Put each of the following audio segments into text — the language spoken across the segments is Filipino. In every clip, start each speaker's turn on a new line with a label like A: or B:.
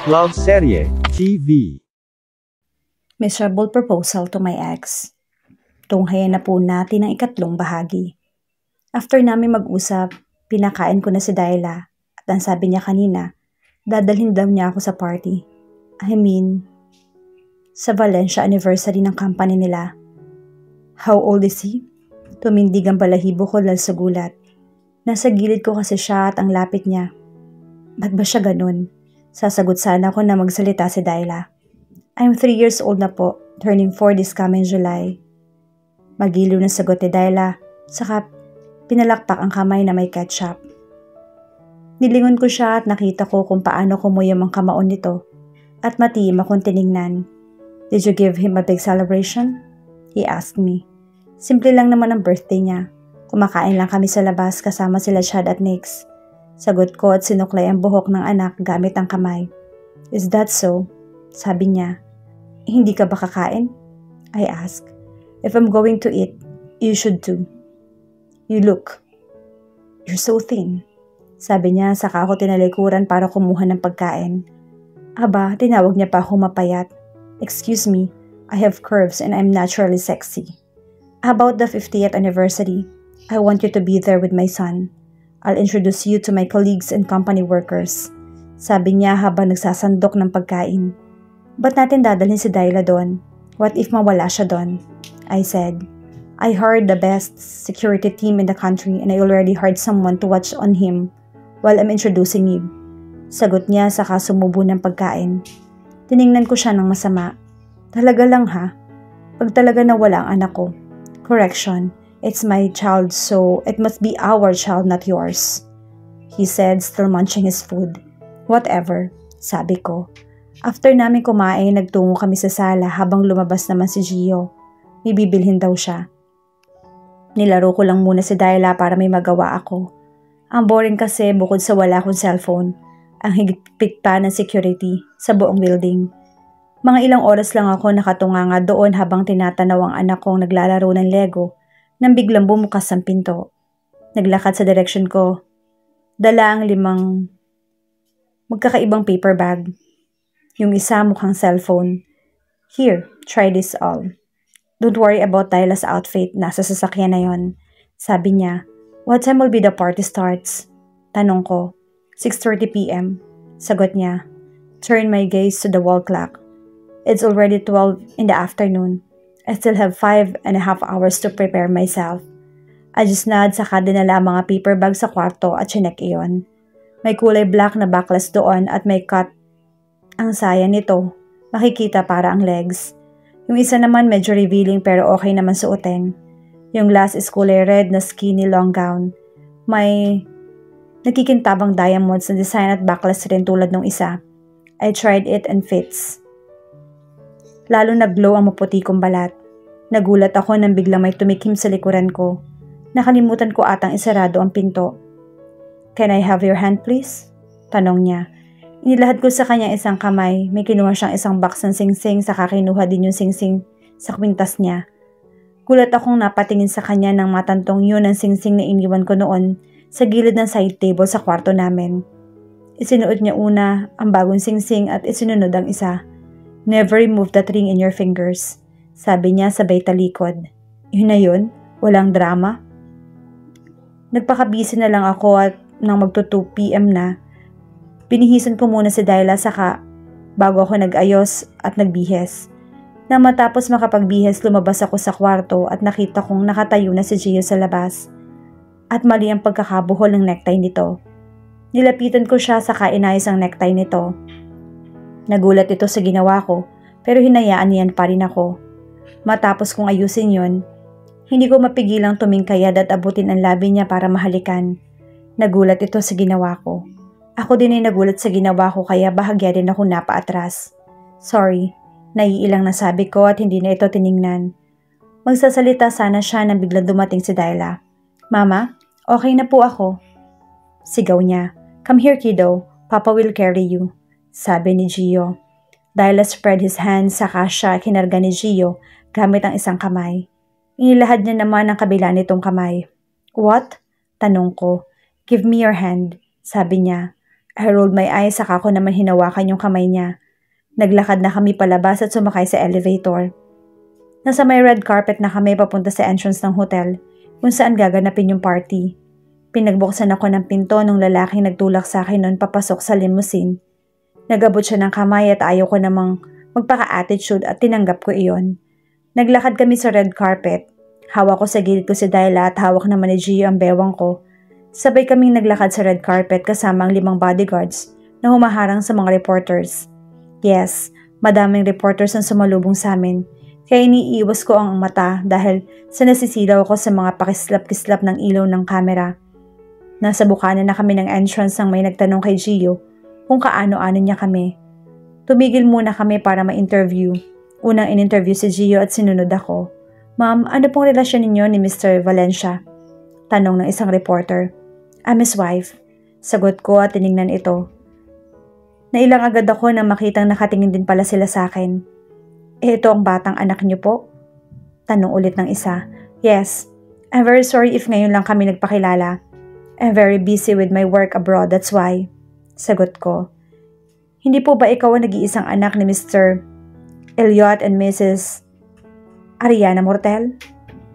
A: Love Serye TV.
B: Miserable proposal to my ex. Tunghayan na po natin ang ikatlong bahagi. After namin mag-usap, pinakain ko na si Dayla at ang sabi niya kanina, dadalhin daw niya ako sa party. I mean, sa Valencia anniversary ng company nila. How old is he? Tumindig ang balahibo ko dahil sa gulat. Nasa gilid ko kasi siya at ang lapit niya. Ba't ba siya ganun? Sasagot sana ako na magsalita si Dayla. I'm 3 years old na po, turning 4 this coming July. Magiliw na sagot ni Dayla, saka pinalakpak ang kamay na may ketchup. Nilingon ko siya at nakita ko kung paano kumuyom ang kamaon nito at matiim akong tiningnan. Did you give him a big celebration? He asked me. Simple lang naman ang birthday niya. Kumakain lang kami sa labas kasama sila Chad at Nix. Sagot ko at sinuklay ang buhok ng anak gamit ang kamay. Is that so? Sabi niya. Hindi ka ba kakain? I asked. If I'm going to eat, you should too. You look. You're so thin. Sabi niya saka ako tinalikuran para kumuha ng pagkain. Aba, tinawag niya pa akong mapayat. Excuse me, I have curves and I'm naturally sexy. About the 50th anniversary, I want you to be there with my son. I'll introduce you to my colleagues and company workers. Sabi niya habang nagsasandok ng pagkain. Ba't natin dadalhin si Dayla doon? What if mawala siya doon? I said. I hired the best security team in the country and I already hired someone to watch on him while I'm introducing you. Sagot niya saka sumubo ng pagkain. Tiningnan ko siya ng masama. Talaga lang ha? Pag talaga nawala ang anak ko. Correction, it's my child so it must be our child not yours. He said, still munching his food. Whatever, sabi ko. After namin kumain, nagtungo kami sa sala habang lumabas naman si Gio. May bibilhin daw siya. Nilaro ko lang muna si Dayla para may magawa ako. Ang boring kasi bukod sa wala akong cellphone, ang higpit pa ng security sa buong building. Mga ilang oras lang ako nakatunganga doon habang tinatanaw ang anak kong naglalaro ng Lego nang biglang bumukas ang pinto. Naglakad sa direction ko. Dala ang 5 magkakaibang paper bag. Yung isa mukhang cellphone. Here, try this all. Don't worry about Dayla's outfit, nasa sasakyan na yon. Sabi niya, what time will be the party starts? Tanong ko, 6:30 p.m. Sagot niya, turn my gaze to the wall clock. It's already 12 in the afternoon. I still have 5.5 hours to prepare myself. I just nod saka dinala ang mga paper bag sa kwarto at chinek iyon. May kulay black na backless doon at may cut. Ang saya nito. Makikita para ang legs. Yung isa naman medyo revealing pero okay naman suotin. Yung last is kulay red na skinny long gown. May nakikintabang diamonds na design at backless rin tulad ng isa. I tried it and fits. Lalo nag-glow ang maputi kong balat. Nagulat ako nang biglang may tumikim sa likuran ko. Nakalimutan ko atang isarado ang pinto. Can I have your hand please? Tanong niya. Inilahad ko sa kanya isang kamay. May kinuha siyang isang box ng singsing saka kinuha din yung singsing sa kwintas niya. Gulat akong napatingin sa kanya nang matantong yun ang singsing na iniwan ko noon sa gilid ng side table sa kwarto namin. Isinuot niya una ang bagong singsing at isinunod ang isa. Never remove that ring in your fingers. Sabi niya sabay talikod. Yun na yun? Walang drama? Nagpakabisi na lang ako at nang magto 2 p.m. na, binihisan ko muna si Dayla saka bago ako nag-ayos at nagbihes. Nang matapos makapagbihes, lumabas ako sa kwarto at nakita kong nakatayo na si Gio sa labas. At mali ang pagkakabuhol ng necktie nito. Nilapitan ko siya saka inayos ang necktie nito. Nagulat ito sa ginawa ko, pero hinayaan niyan pa rin ako. Matapos kong ayusin yon, hindi ko mapigilang tumingkayad at abutin ang labi niya para mahalikan. Nagulat ito sa ginawa ko. Ako din ay nagulat sa ginawa ko kaya bahagya din ako napaatras. Sorry, naiilang nasabi ko at hindi na ito tiningnan. Magsasalita sana siya nang biglang dumating si Dayla. Mama, okay na po ako. Sigaw niya, come here kiddo, Papa will carry you. Sabi ni Gio. Dayla spread his hands saka siya kinarga ni Gio gamit ang isang kamay. Inilahad niya naman ang kabila nitong kamay. What? Tanong ko. Give me your hand, sabi niya. I rolled my eyes saka ko naman hinawakan yung kamay niya. Naglakad na kami palabas at sumakay sa elevator. Nasa may red carpet na kami papunta sa entrance ng hotel kung saan gaganapin yung party. Pinagbuksan ako ng pinto nung lalaking nagtulak sa akin noon papasok sa limousine. Nagabot siya ng kamay at ayaw ko namang magpaka-attitude at tinanggap ko iyon. Naglakad kami sa red carpet. Hawak ko sa gilid ko si Dayla at hawak naman ni Gio ang bewang ko. Sabay kaming naglakad sa red carpet kasama ang 5 bodyguards na humaharang sa mga reporters. Yes, madaming reporters ang sumalubong sa amin. Kaya iniiwas ko ang mata dahil sa nasisilaw ako sa mga pakislap-kislap ng ilaw ng kamera. Nasa bukana na kami ng entrance nang may nagtanong kay Gio kung kaano-ano niya kami. Tumigil muna kami para ma-interview. Unang in-interview si Gio at sinunod ako. Ma'am, ano pong relasyon ninyo ni Mr. Valencia? Tanong ng isang reporter. I'm his wife. Sagot ko at tinignan ito. Nailang agad ako nang makitang nakatingin din pala sila sa akin. Ito ang batang anak niyo po? Tanong ulit ng isa. Yes. I'm very sorry if ngayon lang kami nagpakilala. I'm very busy with my work abroad, that's why. Sagot ko. Hindi po ba ikaw ang nag-iisang anak ni Mr. Elliot and Mrs. Ariana Mortel?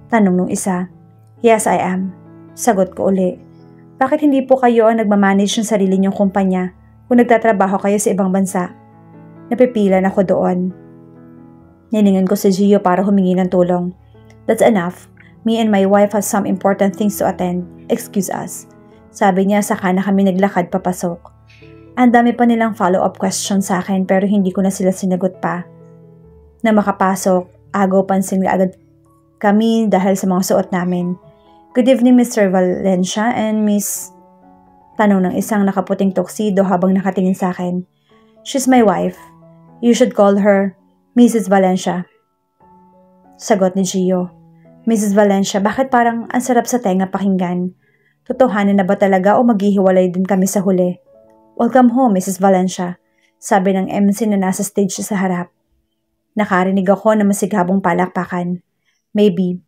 B: Tanong nung isa. Yes, I am. Sagot ko uli. Bakit hindi po kayo ang nagmamanage ng sarili niyong kumpanya kung nagtatrabaho kayo sa ibang bansa? Napipilan ako doon. Nilingon ko si Gio para humingi ng tulong. That's enough. Me and my wife have some important things to attend. Excuse us. Sabi niya saka na kami naglakad papasok. Ang dami pa nilang follow-up questions sa akin pero hindi ko na sila sinagot pa. Na makapasok, agaw pansin agad kami dahil sa mga suot namin. Good evening, Mr. Valencia and Miss... Tanong ng isang nakaputing tuxedo habang nakatingin sa akin. She's my wife. You should call her Mrs. Valencia. Sagot ni Gio. Mrs. Valencia, bakit parang ang sarap sa tenga pakinggan? Totohanan na ba talaga o maghihiwalay din kami sa huli? Welcome home, Mrs. Valencia. Sabi ng MC na nasa stage sa harap. Nakarinig ako na masigabong palakpakan. Maybe,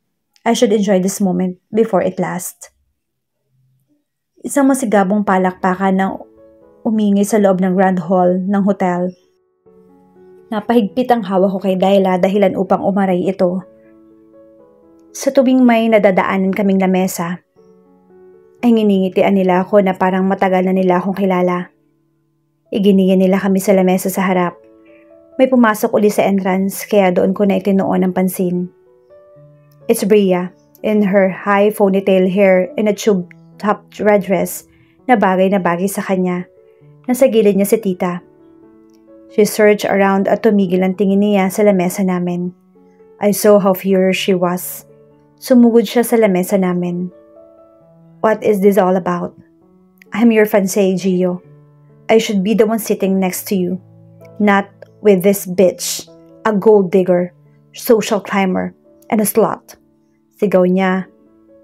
B: I should enjoy this moment before it lasts. Isang masigabong palakpakan na umingi sa loob ng Grand Hall ng hotel. Napahigpit ang hawak ko kay Dayla dahilan upang umaray ito. Sa tuwing may nadadaanan kaming lamesa, ay nginingitian nila ako na parang matagal na nila akong kilala. Iginiyan nila kami sa lamesa sa harap. May pumasok uli sa entrance kaya doon ko na itinuon ang pansin. It's Bria, in her high ponytail hair and a tube-top red dress na bagay sa kanya. Nasa gilid niya si tita. She searched around at tumigil ang tingin niya sa lamesa namin. I saw how furious she was. Sumugod siya sa lamesa namin. What is this all about? I'm your fiancé, Gio. I should be the one sitting next to you. Not with this bitch, a gold digger, social climber, and a slut. Sigaw niya.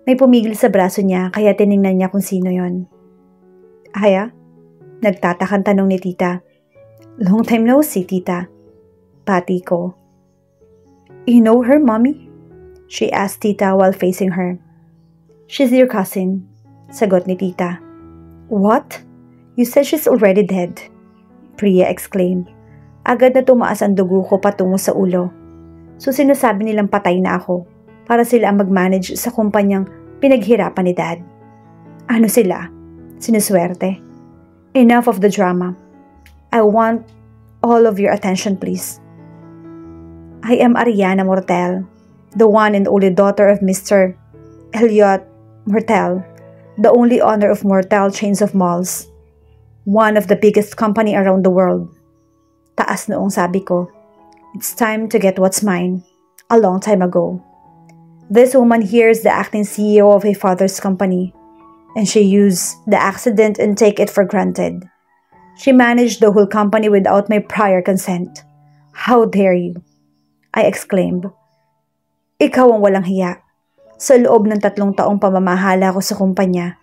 B: May pumigil sa braso niya kaya tiningnan niya kung sino yon. Aya? Nagtatakang tanong ni tita. Long time no see, tita. Pati ko. You know her, mommy? She asked tita while facing her. She's your cousin, sagot ni tita. What? You said she's already dead? Priya exclaimed. Agad na tumaas ang dugo ko patungo sa ulo. So sinasabi nilang patay na ako para sila ang mag-manage sa kumpanyang pinaghirapan ni Dad. Ano sila? Sinuswerte? Enough of the drama. I want all of your attention, please. I am Ariana Mortel, the one and only daughter of Mr. Elliot Mortel, the only owner of Mortel chains of malls, one of the biggest company around the world. Taas noong sabi ko, it's time to get what's mine, a long time ago. This woman here is the acting CEO of a father's company, and she used the accident and take it for granted. She managed the whole company without my prior consent. How dare you? I exclaimed. Ikaw ang walang hiya. Sa loob ng 3 taong pamamahala ko sa kumpanya,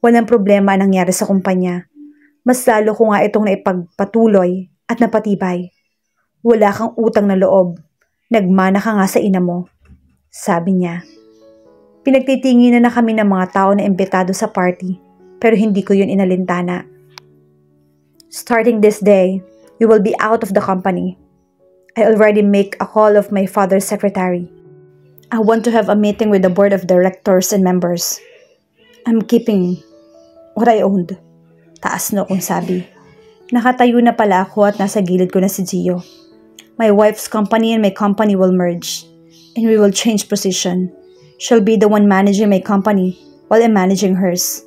B: walang problema ang nangyari sa kumpanya. Mas lalo ko nga itong naipagpatuloy at napatibay. Wala kang utang na loob. Nagmana ka nga sa ina mo. Sabi niya. Pinagtitinginan na kami ng mga tao na imbitado sa party, pero hindi ko yun inalintana. Starting this day, you will be out of the company. I already make a call of my father's secretary. I want to have a meeting with the board of directors and members. I'm keeping what I owned. Taas no kung sabi. Nakatayo na pala ako at nasa gilid ko na si Gio. My wife's company and my company will merge. And we will change position. She'll be the one managing my company while I'm managing hers.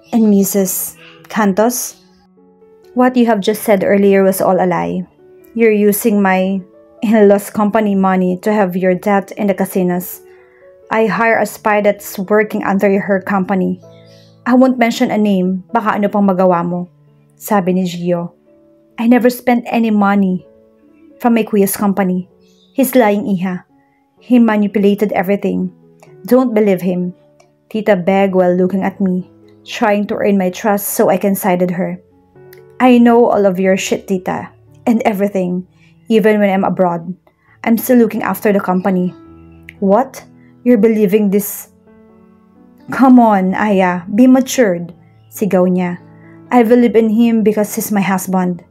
B: And Mrs. Cantos? What you have just said earlier was all a lie. You're using my in-laws company money to have your debt in the casinos. I hire a spy that's working under her company. I won't mention a name, baka ano pang magawa mo. Sabi ni Gio. I never spent any money from my kuya's company. He's lying, Iha. He manipulated everything. Don't believe him. Tita begged while looking at me, trying to earn my trust so I can side with her. I know all of your shit, Tita, and everything, even when I'm abroad. I'm still looking after the company. What? You're believing this? Come on, Aya, be matured, sigaw niya. I believe in him because he's my husband.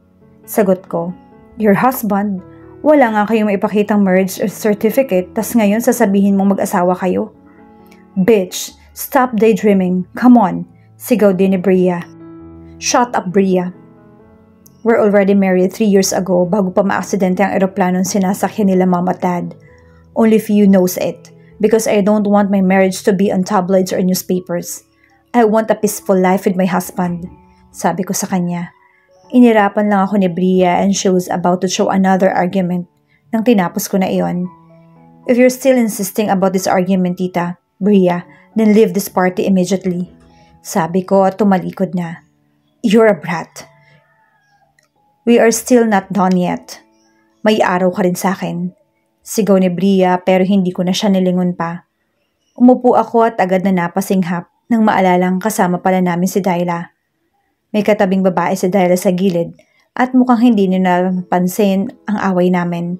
B: Sagot ko, your husband? Wala nga kayong maipakitang marriage certificate tas ngayon sasabihin mong mag-asawa kayo? Bitch, stop daydreaming. Come on, sigaw din ni Bria. Shut up, Bria. We're already married 3 years ago bago pa maaksidente ang eroplanong sinasakyan nila mom at dad. Only few knows it because I don't want my marriage to be on tabloids or newspapers. I want a peaceful life with my husband, sabi ko sa kanya. Inirapan lang ako ni Bria and she was about to show another argument nang tinapos ko na iyon. If you're still insisting about this argument, Tita, Bria, then leave this party immediately. Sabi ko at tumalikod na. You're a brat. We are still not done yet. May araw ka rin sa akin. Sigaw ni Bria pero hindi ko na siya nilingon pa. Umupo ako at agad na napasinghap nang maalalang kasama pala namin si Dayla. May katabing babae si Dayla sa gilid at mukhang hindi niya napansin ang away namin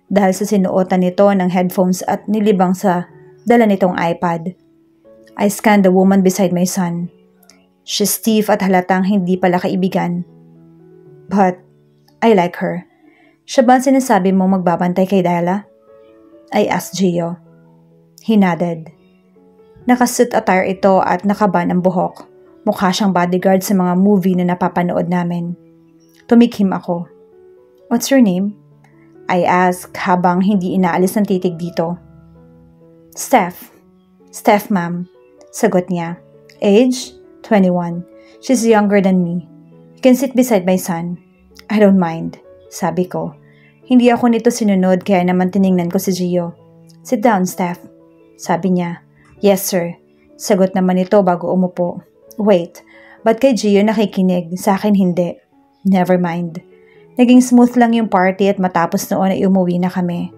B: dahil sa sinuotan nito ng headphones at nilibang sa dala nitong iPad. I scanned the woman beside my son. She's stiff at halatang hindi pala kaibigan. But I like her. Siya ba ang sinasabi mo magbabantay kay Dayla? I asked Gio. He nodded. Nakasuit attire ito at nakaban ang buhok. Mukha siyang bodyguard sa mga movie na napapanood namin. Tumikhim ako. What's your name? I asked habang hindi inaalis ng titig dito. Steph. Steph, ma'am. Sagot niya. Age? 21. She's younger than me. You can sit beside my son. I don't mind. Sabi ko. Hindi ako nito sinunod kaya naman tiningnan ko si Gio. Sit down, Steph. Sabi niya. Yes, sir. Sagot naman ito bago umupo. Wait, ba't kay Gio nakikinig? Sa akin hindi. Never mind. Naging smooth lang yung party at matapos noon ay umuwi na kami.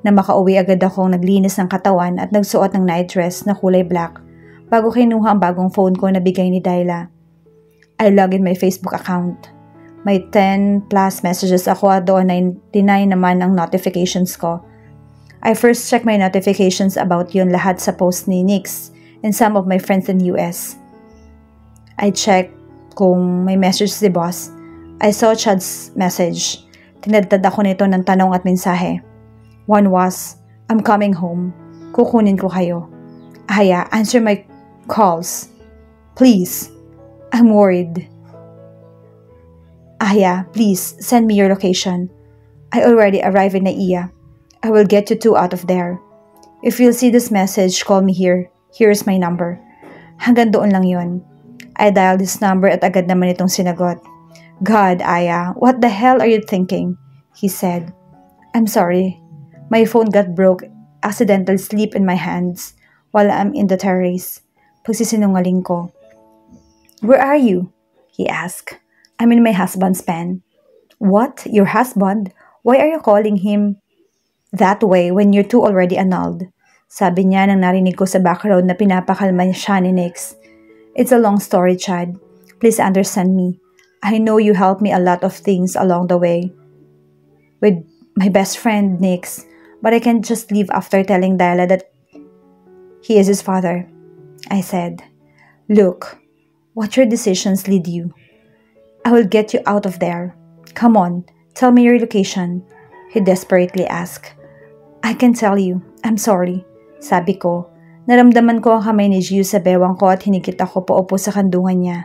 B: Na makauwi agad akong naglinis ng katawan at nagsuot ng night dress na kulay black bago kinuha ang bagong phone ko na bigay ni Dayla. I log in my Facebook account. May 10 plus messages ako at doon 99 naman ang notifications ko. I first check my notifications about yun lahat sa post ni Nix and some of my friends in US. I check kung may message si boss. I saw Chad's message. Tinadtad ako nito ng tanong at mensahe. One was, I'm coming home. Kukunin ko kayo. Aya, answer my calls. Please. I'm worried. Aya, please send me your location. I already arrived in Naiya. I will get you two out of there. If you'll see this message, call me here. Here's my number. Hanggang doon lang yun. I dialed his number at agad naman itong sinagot. God, Aya, what the hell are you thinking? He said. I'm sorry. My phone got broke. Accidental slip in my hands while I'm in the terrace. Pagsisinungaling ko. Where are you? He asked. I'm in my husband's pen. What? Your husband? Why are you calling him that way when you're two already annulled? Sabi niya nang narinig ko sa background na pinapakalma siya ni Nix. It's a long story, Chad. Please understand me. I know you helped me a lot of things along the way. With my best friend, Nix. But I can't just leave after telling Dayla that he is his father. I said, Look, what your decisions lead you. I will get you out of there. Come on, tell me your location, he desperately asked. I can tell you. I'm sorry. Sabi ko. Naramdaman ko ang kamay ni Gio sa bewang ko at hinigit ako paupo sa kandungan niya.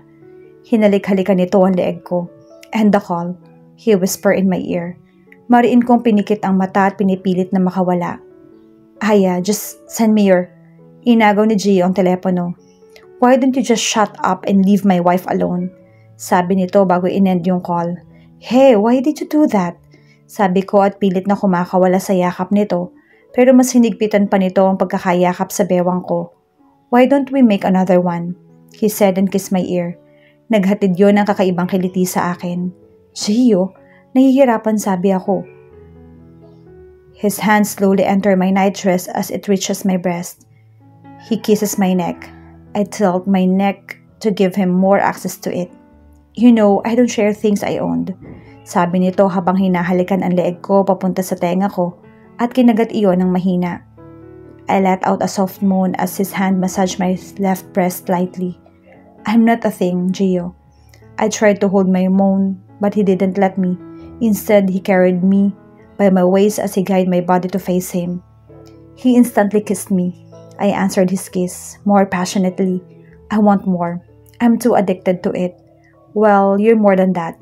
B: Hinalik-halikan nito ang leeg ko. End the call, he whispered in my ear. Mariin kong pinikit ang mata at pinipilit na makawala. Aya, just send me your... Inagaw ni Gio ang telepono. Why don't you just shut up and leave my wife alone? Sabi nito bago inend yung call. Hey, why did you do that? Sabi ko at pilit na kumakawala sa yakap nito. Pero mas hinigpitan pa nito ang pagkakayakap sa bewang ko. Why don't we make another one? He said and kissed my ear. Naghatid yun ng kakaibang kiliti sa akin. Gio, nahihirapan sabi ako. His hands slowly enter my nightdress as it reaches my breast. He kisses my neck. I tilt my neck to give him more access to it. You know, I don't share things I owned. Sabi nito habang hinahalikan ang leeg ko papunta sa tenga ko at kinagat iyon ng mahina. I let out a soft moan as his hand massaged my left breast lightly. I'm not a thing, Gio. I tried to hold my moan, but he didn't let me. Instead, he carried me by my waist as he guided my body to face him. He instantly kissed me. I answered his kiss, more passionately. I want more. I'm too addicted to it. Well, you're more than that,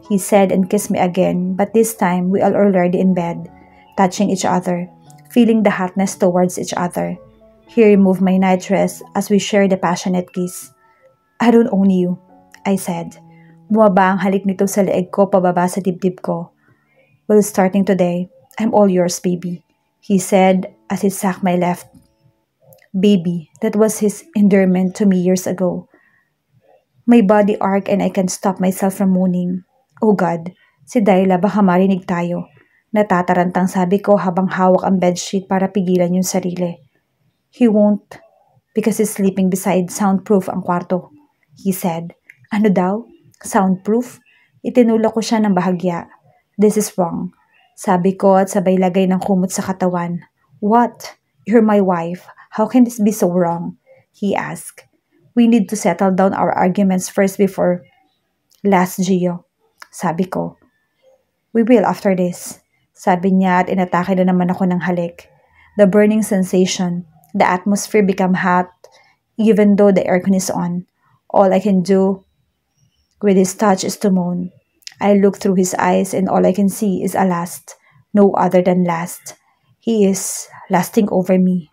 B: he said and kissed me again, but this time we are already in bed, touching each other, feeling the hotness towards each other. He removed my nightdress as we shared a passionate kiss. I don't own you, I said. Bumaba ang halik nito sa leeg ko pababa sa dibdib ko. Well, starting today, I'm all yours, baby, he said as he sacked my left. Baby, that was his endearment to me years ago. My body arched and I can't stop myself from moaning. Oh God, si Dayla baka marinig tayo. Natatarantang sabi ko habang hawak ang bedsheet para pigilan yung sarili. He won't, because he's sleeping beside soundproof ang kwarto, he said. Ano daw? Soundproof? Itinulak ko siya ng bahagya. This is wrong, sabi ko at sabay lagay ng kumot sa katawan. What? You're my wife. How can this be so wrong? He asked. We need to settle down our arguments first before last, Gio, sabi ko. We will after this, sabi niya at inatake na naman ako ng halik. The burning sensation, the atmosphere became hot even though the aircon is on. All I can do with his touch is to moan. I look through his eyes and all I can see is a lust, no other than lust. He is lusting over me.